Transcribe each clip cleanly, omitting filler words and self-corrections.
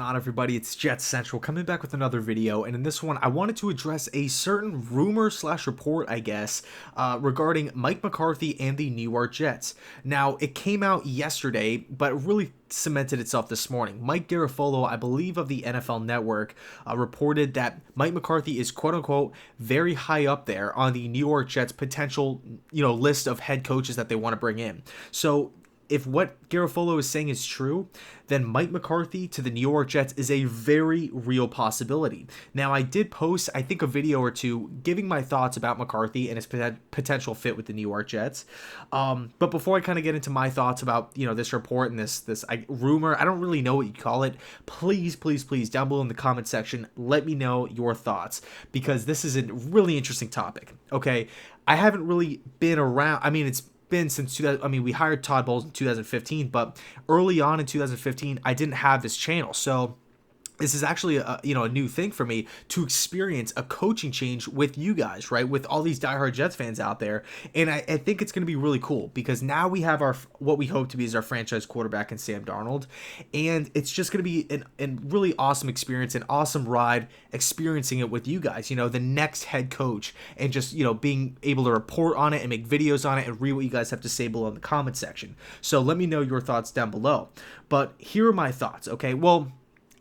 on, everybody? It's JetsCentral coming back with another video, and in this one I wanted to address a certain rumor slash report, I guess, regarding Mike McCarthy and the New York Jets. Now, it came out yesterday, but it really cemented itself this morning. Mike Garafolo, I believe of the NFL Network, reported that Mike McCarthy is quote-unquote very high up there on the New York Jets potential, list of head coaches that they want to bring in. So if what Garafolo is saying is true, then Mike McCarthy to the New York Jets is a very real possibility. Now, I did post, I think, a video or two giving my thoughts about McCarthy and his potential fit with the New York Jets. But before I kind of get into my thoughts about, this report and this rumor, I don't really know what you call it. Please, down below in the comment section, let me know your thoughts, because this is a really interesting topic. Okay, I haven't really been around. I mean, it's been since 2000. We hired Todd Bowles in 2015, but early on in 2015 I didn't have this channel, so this is actually a new thing for me to experience a coaching change with you guys, right? With all these diehard Jets fans out there. And I think it's going to be really cool, because now we have what we hope to be is our franchise quarterback in Sam Darnold. And it's just going to be a really awesome experience, an awesome ride experiencing it with you guys, the next head coach, and just, being able to report on it and make videos on it and read what you guys have to say below in the comment section. So let me know your thoughts down below. But here are my thoughts, okay? Well,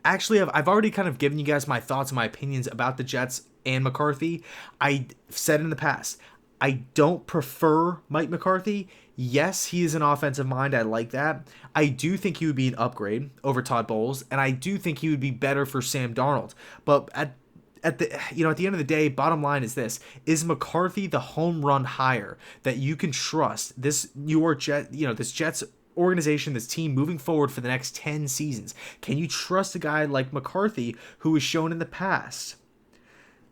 actually, I've already kind of given you guys my thoughts and my opinions about the Jets and McCarthy. I said in the past, I don't prefer Mike McCarthy. Yes, he is an offensive mind. I like that. I do think he would be an upgrade over Todd Bowles, and I do think he would be better for Sam Darnold. But at the end of the day, bottom line is this: is McCarthy the home run hire that you can trust this New York Jet, this Jets organization, this team moving forward for the next 10 seasons? Can you trust a guy like McCarthy, who has shown in the past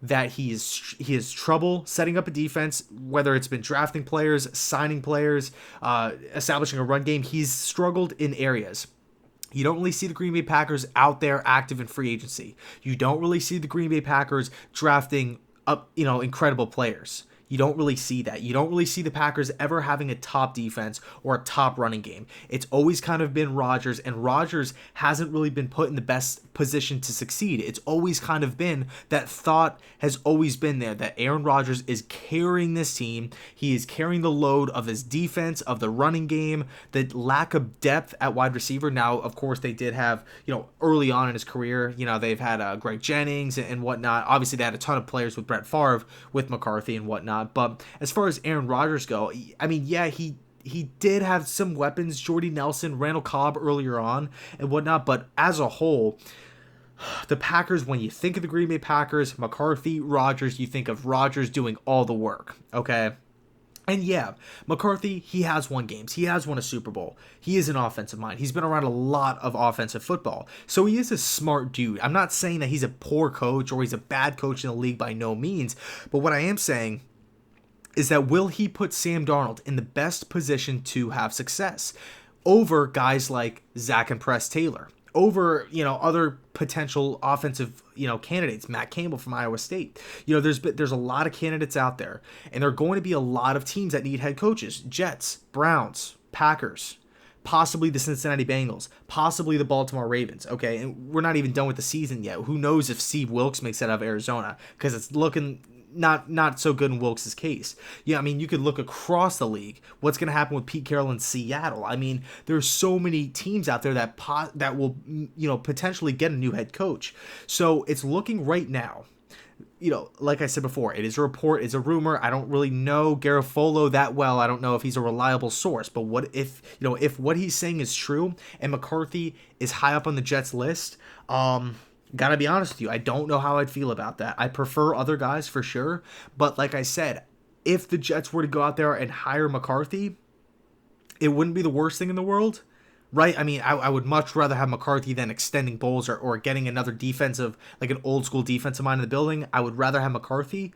that he has trouble setting up a defense, whether it's been drafting players, signing players, establishing a run game? He's struggled in areas. You don't really see the Green Bay Packers out there active in free agency. You don't really see the Green Bay Packers drafting up, incredible players. You don't really see that. You don't really see the Packers ever having a top defense or a top running game. It's always kind of been Rodgers, and Rodgers hasn't really been put in the best position to succeed. It's always kind of been, that thought has always been there, that Aaron Rodgers is carrying this team. He is carrying the load of his defense, of the running game, the lack of depth at wide receiver. Now, of course, they did have, early on in his career, they've had Greg Jennings and whatnot. Obviously, they had a ton of players with Brett Favre, with McCarthy and whatnot. But as far as Aaron Rodgers go, yeah, he did have some weapons, Jordy Nelson, Randall Cobb earlier on and whatnot. But as a whole, the Packers, when you think of the Green Bay Packers, McCarthy, Rodgers, you think of Rodgers doing all the work, okay? And yeah, McCarthy, he has won games. He has won a Super Bowl. He is an offensive mind. He's been around a lot of offensive football. So he is a smart dude. I'm not saying that he's a poor coach or he's a bad coach in the league, by no means. But what I am saying is that, will he put Sam Darnold in the best position to have success over guys like Zach and Press Taylor, over, other potential offensive, candidates, Matt Campbell from Iowa State? There's a lot of candidates out there, and there are going to be a lot of teams that need head coaches: Jets, Browns, Packers, possibly the Cincinnati Bengals, possibly the Baltimore Ravens. Okay, and we're not even done with the season yet. Who knows if Steve Wilks makes it out of Arizona, because it's looking not so good in Wilks' case. Yeah, you could look across the league. What's going to happen with Pete Carroll in Seattle? There's so many teams out there that will, potentially get a new head coach. So it's looking right now, like I said before, it is a report, it's a rumor. I don't really know Garafolo that well. I don't know if he's a reliable source. But what if what he's saying is true and McCarthy is high up on the Jets list? Gotta be honest with you, I don't know how I'd feel about that. I prefer other guys for sure, but like I said, if the Jets were to go out there and hire McCarthy, it wouldn't be the worst thing in the world, right? I would much rather have McCarthy than extending Bowles or getting another defensive, like an old school defensive mind in the building. I would rather have McCarthy.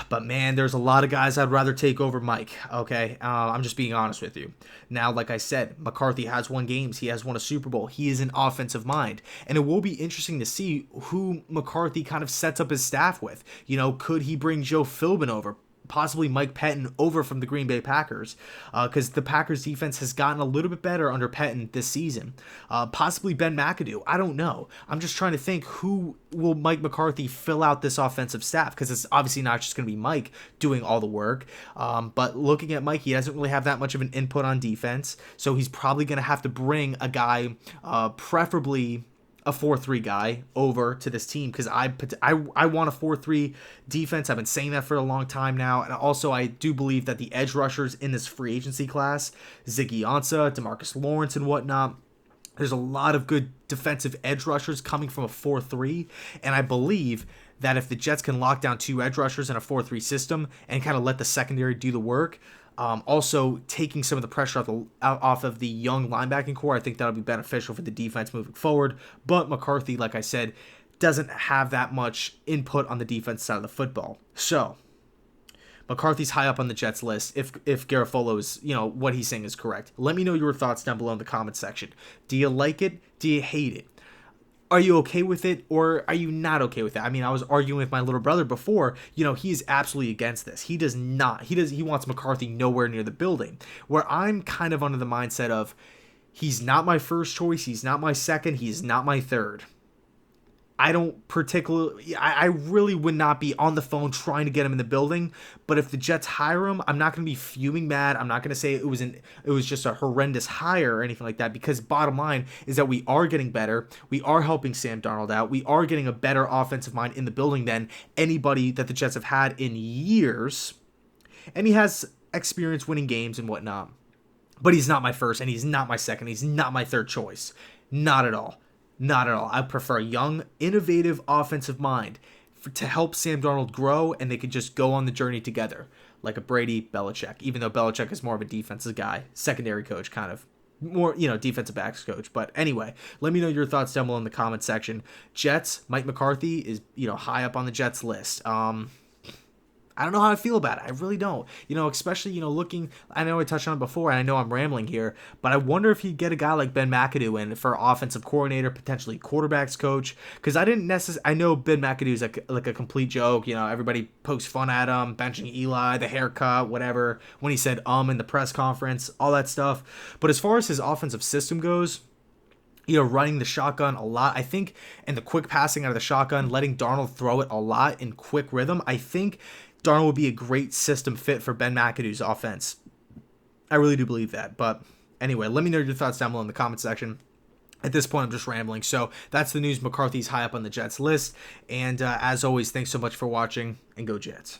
But man, there's a lot of guys I'd rather take over Mike, okay? I'm just being honest with you. Now, like I said, McCarthy has won games. He has won a Super Bowl. He is an offensive mind. And it will be interesting to see who McCarthy kind of sets up his staff with. Could he bring Joe Philbin over? possibly Mike Pettin over from the Green Bay Packers, because the Packers defense has gotten a little bit better under Pettin this season. Possibly Ben McAdoo. I don't know. I'm just trying to think, who will Mike McCarthy fill out this offensive staff, because it's obviously not just going to be Mike doing all the work. But looking at Mike, he doesn't really have that much of an input on defense, so he's probably going to have to bring a guy, preferably a 4-3 guy, over to this team, because I want a 4-3 defense. I've been saying that for a long time now. And also, I do believe that the edge rushers in this free agency class, Ziggy Ansah, DeMarcus Lawrence, and whatnot, there's a lot of good defensive edge rushers coming from a 4-3, and I believe that if the Jets can lock down 2 edge rushers in a 4-3 system and kind of let the secondary do the work, also taking some of the pressure off of the young linebacking core, I think that'll be beneficial for the defense moving forward. But McCarthy, like I said, doesn't have that much input on the defense side of the football. So McCarthy's high up on the Jets list if Garofalo's, what he's saying is correct. Let me know your thoughts down below in the comments section. Do you like it? Do you hate it? Are you okay with it, or are you not okay with it? I mean, I was arguing with my little brother before. He is absolutely against this. He does not. He wants McCarthy nowhere near the building. Where I'm kind of under the mindset of, he's not my first choice. He's not my second. He's not my third. I really would not be on the phone trying to get him in the building. But if the Jets hire him, I'm not going to be fuming mad. I'm not going to say it was just a horrendous hire or anything like that, because bottom line is that we are getting better. We are helping Sam Darnold out. We are getting a better offensive mind in the building than anybody that the Jets have had in years. And he has experience winning games and whatnot. But he's not my first, and he's not my second. He's not my third choice. Not at all. Not at all. I prefer a young, innovative offensive mind to help Sam Darnold grow, and they could just go on the journey together, like a Brady Belichick, even though Belichick is more of a defensive guy, secondary coach, kind of more, defensive backs coach. But anyway, let me know your thoughts down below in the comment section. Jets, Mike McCarthy is, high up on the Jets list. I don't know how I feel about it. I really don't. Especially, looking, I know I touched on it before, and I know I'm rambling here, but I wonder if he'd get a guy like Ben McAdoo in for offensive coordinator, potentially quarterbacks coach, because I know Ben McAdoo is like a complete joke. Everybody pokes fun at him, benching Eli, the haircut, whatever, when he said in the press conference, all that stuff. But as far as his offensive system goes, running the shotgun a lot, I think, and the quick passing out of the shotgun, letting Darnold throw it a lot in quick rhythm, I think Darnold would be a great system fit for Ben McAdoo's offense. I really do believe that. But anyway, let me know your thoughts down below in the comment section. At this point, I'm just rambling. So that's the news. McCarthy's high up on the Jets list. And as always, thanks so much for watching, and go Jets.